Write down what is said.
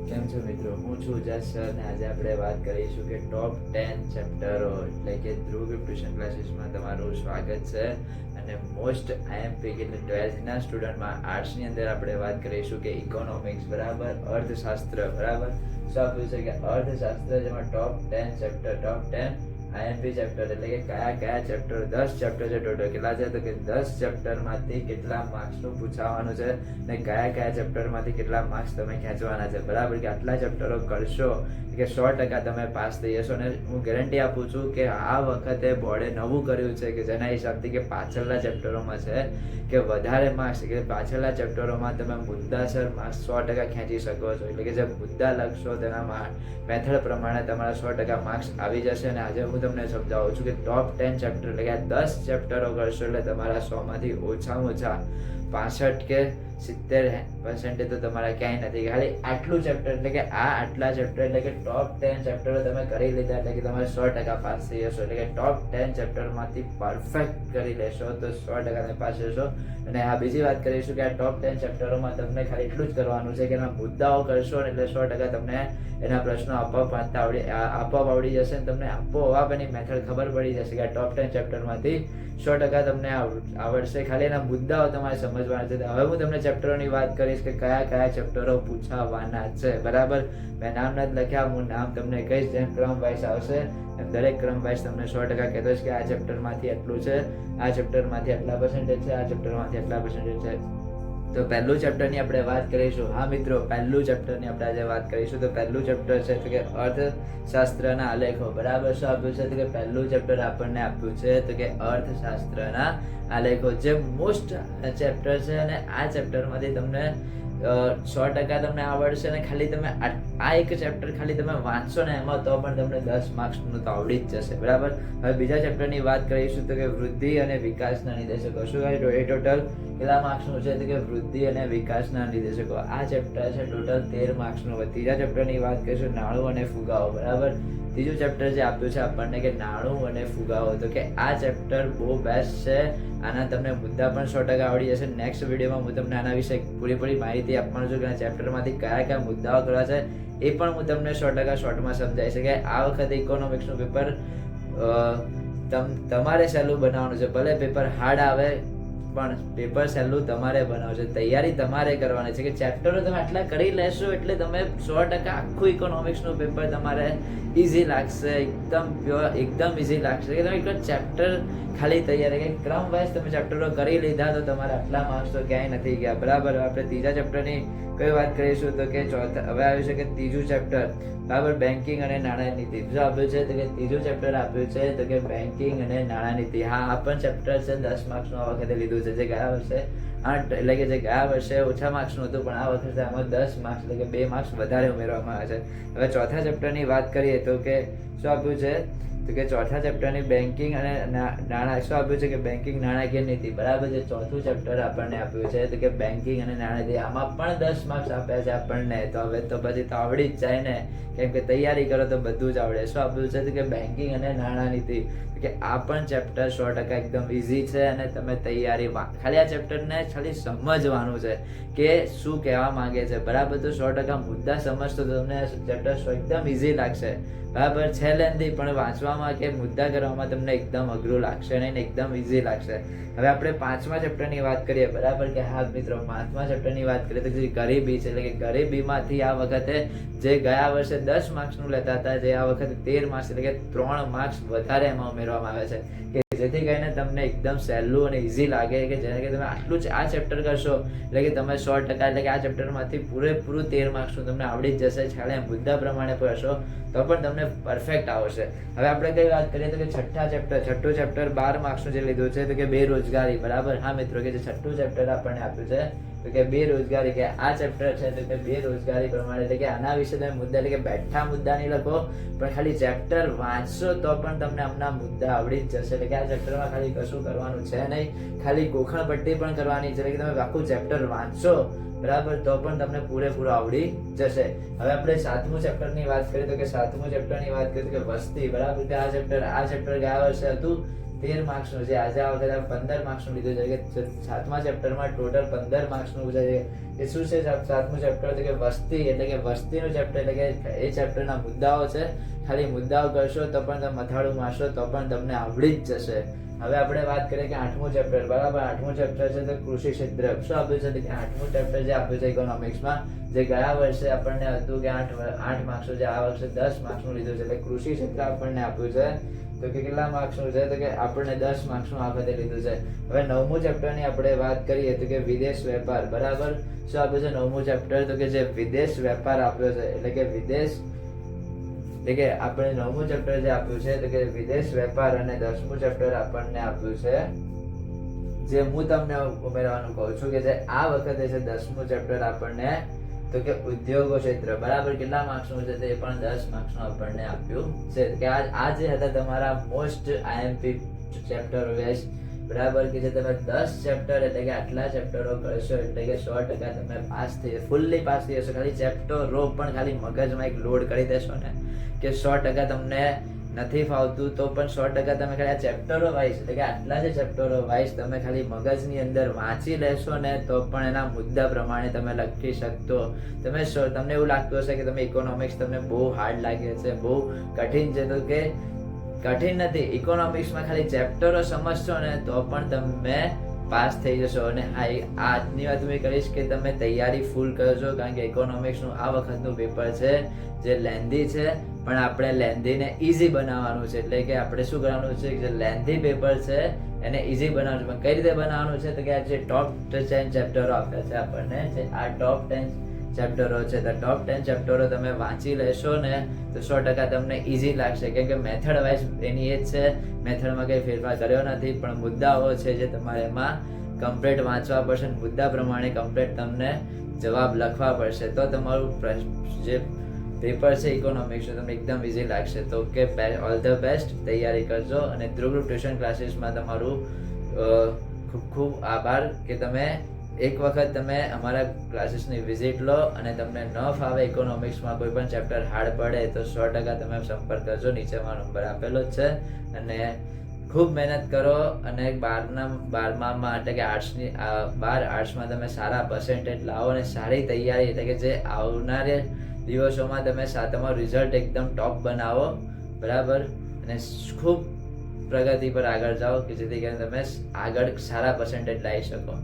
કેમ છો મિત્રો? હું છું જસ સર અને આજે આપણે વાત કરીશું કે ટોપ 10 ચેપ્ટરો એટલે કે ધ્રુવ ટ્યુશન ક્લાસીસમાં તમારું સ્વાગત છે. અને મોસ્ટ આઈએમપી એટલે 12th ના સ્ટુડન્ટમાં આર્ટ્સની અંદર આપણે વાત કરીશું કે ઇકોનોમિક્સ બરાબર, અર્થશાસ્ત્ર બરાબર. શું આપ્યું છે કે અર્થશાસ્ત્ર, જેમાં ટોપ 10 ચેપ્ટર, ટોપ 10 આઈએમપી ચેપ્ટર એટલે કે કયા કયા ચેપ્ટર, 10 ચેપ્ટર છે ટોટલ. કેટલા છે તો કે 10 ચેપ્ટરમાંથી કેટલા માર્ક્સનું પૂછાવાનું છે ને કયા કયા ચેપ્ટરમાંથી કેટલા માર્ક્સ તમે ખેંચવાના છે બરાબર. કે આટલા ચેપ્ટરો કરશો કે 100% તમે પાસ થઈ જશો. અને હું ગેરંટી આપું છું કે આ વખતે બોર્ડે નવું કર્યું છે કે જેના હિસાબથી કે પાછળના ચેપ્ટરોમાં છે કે વધારે માર્ક્સ, કે પાછળના ચેપ્ટરોમાં તમે મુદ્દાસર માર્ક્સ 100% ખેંચી શકો છો. એટલે કે જે મુદ્દા લખશો તેના મેથડ પ્રમાણે તમારા 100% માર્ક્સ આવી જશે. અને આજે હું તમને સમજાવું છું કે ટોપ 10 ચેપ્ટર એટલે કે આ 10 ચેપ્ટરો કરશો એટલે તમારા 100માંથી ઓછામાં ઓછા 65 કે 70% તો તમારા ક્યાંય નથી. ખાલી આટલું ચેપ્ટર એટલે કે આટલા ચેપ્ટર એટલે કે ટોપ 10 ચેપ્ટરો તમે કરી લીધા એટલે કે તમારે 100% પાસ થઈ જશો. એટલે કે ટોપ 10 ચેપ્ટરમાંથી પરફેક્ટ કરી લેશો તો 100% તમે પાસ જશો. અને આ બીજી વાત કરીશું કે આ ટોપ 10 ચેપ્ટરોમાં તમને ખાલી એટલું જ કરવાનું છે કે એના મુદ્દાઓ કરશો એટલે 100% તમને એના પ્રશ્નો આપોઆપ આવડી જશે. અને તમને આપોઆપ એની મેથડ ખબર પડી જશે કે આ ટોપ 10 ચેપ્ટરમાંથી 100% તમને આવડશે. ખાલી એના મુદ્દાઓ તમારે સમજવાના છે. હવે હું તમને ચેપ્ટરોની વાત કરીશ કે કયા કયા ચેપ્ટરો પૂછાવાના છે બરાબર. મેં નામ નથી લખ્યા, હું નામ તમને કહીશ જેમ ક્રમ વાઇઝ આવશે એમ દરેક ક્રમ વાઇઝ તમને 100% કહેતો છે કે આ ચેપ્ટરમાંથી એટલું છે, આ ચેપ્ટરમાંથી આટલા પર્સન્ટેજ છે, આ ચેપ્ટરમાંથી આટલા પર્સન્ટેજ છે. તો પહેલું ચેપ્ટરની આપણે વાત કરીશું. હા મિત્રો, પહેલું ચેપ્ટરની આપણે આજે વાત કરીશું. તો પહેલું ચેપ્ટર છે તો કે અર્થશાસ્ત્રના આલેખો બરાબર. શું આપ્યું છે તો કે પહેલું ચેપ્ટર આપણને આપ્યું છે તો કે અર્થશાસ્ત્રના આલેખો, જે મોસ્ટ ચેપ્ટર છે. અને આ ચેપ્ટરમાંથી તમને 100% તમને આવડશે. અને ખાલી તમે આ એક ચેપ્ટર ખાલી તમે વાંચશો ને એમાં તો પણ તમને 10 માર્ક્સનું તો આવડી જ જશે બરાબર. હવે બીજા ચેપ્ટરની વાત કરીશું તો કે વૃદ્ધિ અને વિકાસના નિર્દેશકો. શું એ ટોટલ કેટલા માર્ક્સનું છે તો કે વૃદ્ધિ અને વિકાસના નિર્દેશકો. આ ચેપ્ટર છે ટોટલ 13 માર્ક્સનું. ત્રીજા ચેપ્ટરની વાત કરીશું નાણું અને ફુગાવો બરાબર. ત્રીજું ચેપ્ટર જે આપ્યું છે આપણને કે નાણું અને ફુગાવો, તો કે આ ચેપ્ટર બહુ બેસ્ટ છે. આના તમને મુદ્દા પણ 100% આવડી જશે. નેક્સ્ટ વિડીયોમાં હું તમને આના વિશે પૂરેપૂરી માહિતી આપવાનું છું કે આ ચેપ્ટરમાંથી કયા કયા મુદ્દાઓ કરવા છે એ પણ હું તમને 100% શોર્ટમાં સમજાવીશ. કે આ વખતે ઇકોનોમિક્સનું પેપર તમારે સહેલું બનાવવાનું છે. ભલે પેપર હાર્ડ આવે પણ પેપર સહેલું તમારે બનાવવું છે. તૈયારી તમારે કરવાની છે કે ચેપ્ટરો તમે આટલા કરી લેશો એટલે તમે 100% આખું ઇકોનોમિક્સનું પેપર તમારે ઇઝી લાગશે. એકદમ પ્યોર, એકદમ ઇઝી લાગશે કે તમે એક ચેપ્ટર ખાલી તૈયારી કે ક્રમ વાઇઝ તમે ચેપ્ટરો કરી લીધા તો તમારે આટલા માર્ક્સ તો ક્યાંય નથી ગયા બરાબર. આપણે ત્રીજા ચેપ્ટરની કઈ વાત કરીશું તો કે હવે આવ્યું છે કે ત્રીજું ચેપ્ટર બરાબર, બેન્કિંગ અને નાણાં નીતિ. શું આપ્યું છે તો કે ત્રીજું ચેપ્ટર આપ્યું છે તો કે બેન્કિંગ અને નાણાં નીતિ. હા, આ પણ ચેપ્ટર છે 10 માર્ક્સનું આ વખતે લીધું છે. જે ગયા વર્ષે 8 એટલે કે જે ગયા વર્ષે ઓછા માર્ક્સનું હતું પણ આ વખતે આમાં 10 માર્ક્સ એટલે કે 2 માર્ક્સ વધારે ઉમેરવામાં આવે છે. હવે ચોથા ચેપ્ટરની વાત કરીએ તો કે શું આપ્યું છે તો કે ચોથા ચેપ્ટરની બેન્કિંગ અને નાણાં. શું આપ્યું છે કે બેન્કિંગ નાણાકીય નીતિ બરાબર. જે ચોથું ચેપ્ટર આપણને આપ્યું છે તો કે બેન્કિંગ અને નાણાં નીતિ. આમાં પણ 10 માર્ક્સ આપ્યા છે આપણને. તો હવે તો પછી તો આવડી જ જાય ને, કેમ કે તૈયારી કરો તો બધું જ આવડે. શું આપ્યું છે તો કે બેન્કિંગ અને નાણાં નીતિ, કે આ પણ ચેપ્ટર 100% એકદમ ઇઝી છે. અને તમે તૈયારી ખાલી આ ચેપ્ટરને ખાલી સમજવાનું છે કે શું કહેવા માંગે છે બરાબર. તો 100% મુદ્દા સમજતો તો તમને ચેપ્ટર એકદમ ઇઝી લાગશે બરાબર. છે લેન્ધી પણ વાંચવામાં કે મુદ્દા કરવામાં તમને એકદમ અઘરું લાગશે નહીં, એકદમ ઇઝી લાગશે. હવે આપણે 5મા ચેપ્ટરની વાત કરીએ બરાબર. કે હા મિત્રો, 5મા ચેપ્ટરની વાત કરીએ તો ગરીબી છે. એટલે કે ગરીબીમાંથી આ વખતે જે ગયા વર્ષે 10 માર્ક્સનું લેતા હતા, જે આ વખતે 13 માર્ક્સ એટલે કે 3 માર્ક્સ વધારે એમાં ઉમેરવામાં આવે છે. કે જેથી કરીને તમને એકદમ સહેલું અને ઇઝી લાગે કે જેને કે તમે આટલું જ આ ચેપ્ટર કરશો એટલે કે તમે 100% એટલે કે આ ચેપ્ટરમાંથી પૂરેપૂરું 13 માર્ક્સનું તમને આવડી જ જશે. ખાલી મુદ્દા પ્રમાણે કરશો તો પણ તમને પરફેક્ટ આવશે. હવે આપણે કઈ વાત કરીએ તો કે છઠ્ઠું ચેપ્ટર 12 માર્ક્સનું જે લીધું છે તો કે બેરોજગારી બરાબર. હા મિત્રો, કે જે છઠ્ઠું ચેપ્ટર આપણને આપ્યું છે તો કે બેરોજગારી, કે આ ચેપ્ટર છે તો કે બેરોજગારી પ્રમાણે એટલે કે આના વિશે તમે મુદ્દા એટલે કે બેઠા મુદ્દા નહીં લખો પણ ખાલી ચેપ્ટર વાંચશો તો પણ તમને આમના મુદ્દા આવડી જ જશે. એટલે કે આ ચેપ્ટરમાં ખાલી કશું કરવાનું છે નહીં, ખાલી ગોખણ પટ્ટી પણ કરવાની છે. એટલે કે તમે આખું ચેપ્ટર વાંચશો બરાબર તો પણ તમને પૂરેપૂરું આવડી જશે. હવે આપણે 7મું ચેપ્ટરની વાત કરીએ તો કે 7મું ચેપ્ટરની વાત કરીએ તો કે વસ્તી બરાબર. કે આ ચેપ્ટર ગયા વર્ષે હતું 13 માર્ક્સનું છે. આજે આ વખતે 15 માર્ક્સનું લીધું છે કે 7મા ચેપ્ટરમાં ટોટલ 15 માર્ક્સનું પૂછાય છે. એ શું છે 7મું ચેપ્ટર એટલે કે વસ્તી, એટલે કે વસ્તીનું ચેપ્ટર, એટલે કે એ ચેપ્ટરના મુદ્દાઓ છે. ખાલી મુદ્દાઓ કરશો તો પણ તમે મથાળું મારશો તો પણ તમને આવડી જ જશે. હવે આપણે વાત કરીએ કે 8મું ચેપ્ટર, બરાબર. 8મું ચેપ્ટર છે તો કૃષિ ક્ષેત્ર. શું આપ્યું છે કે 8મું ચેપ્ટર જે આપ્યું છે ઇકોનોમિક્સમાં, જે ગયા વર્ષે આપણને હતું કે 8 માર્ક્સનું, જે આ વર્ષે 10 માર્ક્સનું લીધું છે. એટલે કૃષિ ક્ષેત્ર આપણને આપ્યું છે તો કે કેટલા માર્ક્સનું છે તો કે આપણને 10 માર્ક્સનું આ વખતે લીધું છે. હવે 9મું ચેપ્ટરની આપણે વાત કરીએ તો કે વિદેશ વેપાર, બરાબર. શું આપ્યું છે 9મું ચેપ્ટર તો કે જે વિદેશ વેપાર આપ્યો છે, એટલે કે વિદેશ, એટલે કે આપણે 9મું ચેપ્ટર જે આપ્યું છે તો કે વિદેશ વેપાર, અને 10મું ચેપ્ટર આપણને આપ્યું છે જે હું તમને ઉમેરવાનું કહું છું કે જે આ વખતે છે 10મું ચેપ્ટર આપણને તો કે ઉદ્યોગો ક્ષેત્ર, બરાબર. કેટલા માર્ક્સનું છે તે પણ 10 માર્ક્સનું આપણને આપ્યું છે. કે આ જે હતા તમારા મોસ્ટ આઈએમપી ચેપ્ટરો વેસ્ટ, બરાબર. કે જે તમે 10 ચેપ્ટર એટલે કે આટલા ચેપ્ટરો કરશો એટલે કે 100% તમે પાસ થઈ, ફૂલ્લી પાસ થઈ જશો. ખાલી ચેપ્ટરો પણ ખાલી મગજમાં એક લોડ કરી દેશો ને કે 100% તમને નથી ફાવતું તો પણ 100% તમે ખાલી આ ચેપ્ટરો વાઇઝ, એટલે કે આટલા જે ચેપ્ટરો વાઇઝ તમે ખાલી મગજની અંદર વાંચી લેશો ને તો પણ એના મુદ્દા પ્રમાણે તમે લખી શકતો. તમને એવું લાગતું હશે કે તમે ઇકોનોમિક્સ તમને બહુ હાર્ડ લાગે છે, બહુ કઠિન છે, તો કે કઠિન નથી. ઇકોનોમિક્સમાં ખાલી ચેપ્ટરો સમજશો ને તો પણ તમે પાસ થઈ જશો. અને આજની વાત હું કહીશ કે તમે તૈયારી ફૂલ કરજો, કારણ કે ઇકોનોમિક્સનું આ વખતનું પેપર છે જે લેન્ધી છે, પણ આપણે લેન્ધીને ઇઝી બનાવવાનું છે. એટલે કે આપણે શું કરવાનું છે કે જે લેન્ધી પેપર છે એને ઇઝી બનાવવાનું છે. પણ કઈ રીતે બનાવવાનું છે તો કે આ જે ટોપ 10 ચેપ્ટરો આપ્યા છે આપણને, જે આ ટોપ 10 ચેપ્ટરો છે, તો ટોપ 10 ચેપ્ટરો તમે વાંચી લેશો ને તો 100% તમને ઇઝી લાગશે. કેમ કે મેથડ વાઇઝ એની એ જ છે, મેથડમાં કંઈ ફેરફાર કર્યો નથી, પણ મુદ્દાઓ છે જે તમારે એમાં કમ્પ્લીટ વાંચવા પડશે. મુદ્દા પ્રમાણે કમ્પ્લીટ તમને જવાબ લખવા પડશે તો તમારું જે પેપર છે ઇકોનોમિક્સનું તમને એકદમ ઇઝી લાગશે. તો કે ઓલ ધ બેસ્ટ, તૈયારી કરજો. અને ધ્રુવ ટ્યુશન ક્લાસીસમાં તમારું ખૂબ ખૂબ આભાર કે તમે એક વખત તમે અમારા ક્લાસીસની વિઝિટ લો અને તમને ન ફાવે ઇકોનોમિક્સમાં કોઈ પણ ચેપ્ટર હાર્ડ પડે તો 100% તમે સંપર્ક કરજો. નીચે મારો નંબર આપેલો જ છે. અને ખૂબ મહેનત કરો અને 12મા એટલે કે આર્ટ્સમાં તમે સારા પર્સન્ટેજ લાવો અને સારી તૈયારી, એટલે કે જે આવનારા દિવસોમાં તમે તમારું રિઝલ્ટ એકદમ ટોપ બનાવો, બરાબર. અને ખૂબ પ્રગતિ પર આગળ જાઓ કે જેથી કરીને તમે આગળ સારા પર્સન્ટેજ લાવી શકો.